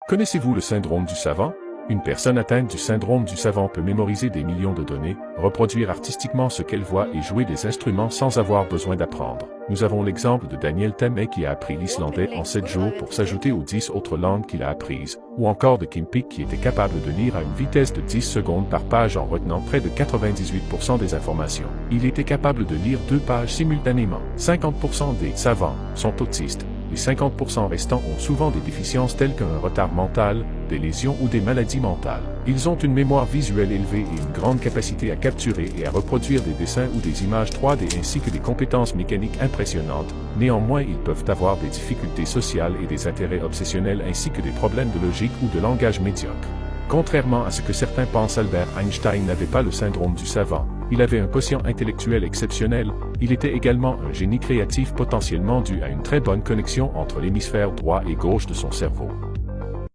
Connaissez-vous le syndrome du savant? Une personne atteinte du syndrome du savant peut mémoriser des millions de données, reproduire artistiquement ce qu'elle voit et jouer des instruments sans avoir besoin d'apprendre. Nous avons l'exemple de Daniel Tammet qui a appris l'islandais en 7 jours pour s'ajouter aux 10 autres langues qu'il a apprises, ou encore de Kim Peek qui était capable de lire à une vitesse de 10 secondes par page en retenant près de 98% des informations. Il était capable de lire 2 pages simultanément. 50% des savants sont autistes. Les 50% restants ont souvent des déficiences telles qu'un retard mental, des lésions ou des maladies mentales. Ils ont une mémoire visuelle élevée et une grande capacité à capturer et à reproduire des dessins ou des images 3D ainsi que des compétences mécaniques impressionnantes. Néanmoins, ils peuvent avoir des difficultés sociales et des intérêts obsessionnels ainsi que des problèmes de logique ou de langage médiocre. Contrairement à ce que certains pensent, Albert Einstein n'avait pas le syndrome du savant. Il avait un quotient intellectuel exceptionnel, il était également un génie créatif potentiellement dû à une très bonne connexion entre l'hémisphère droit et gauche de son cerveau.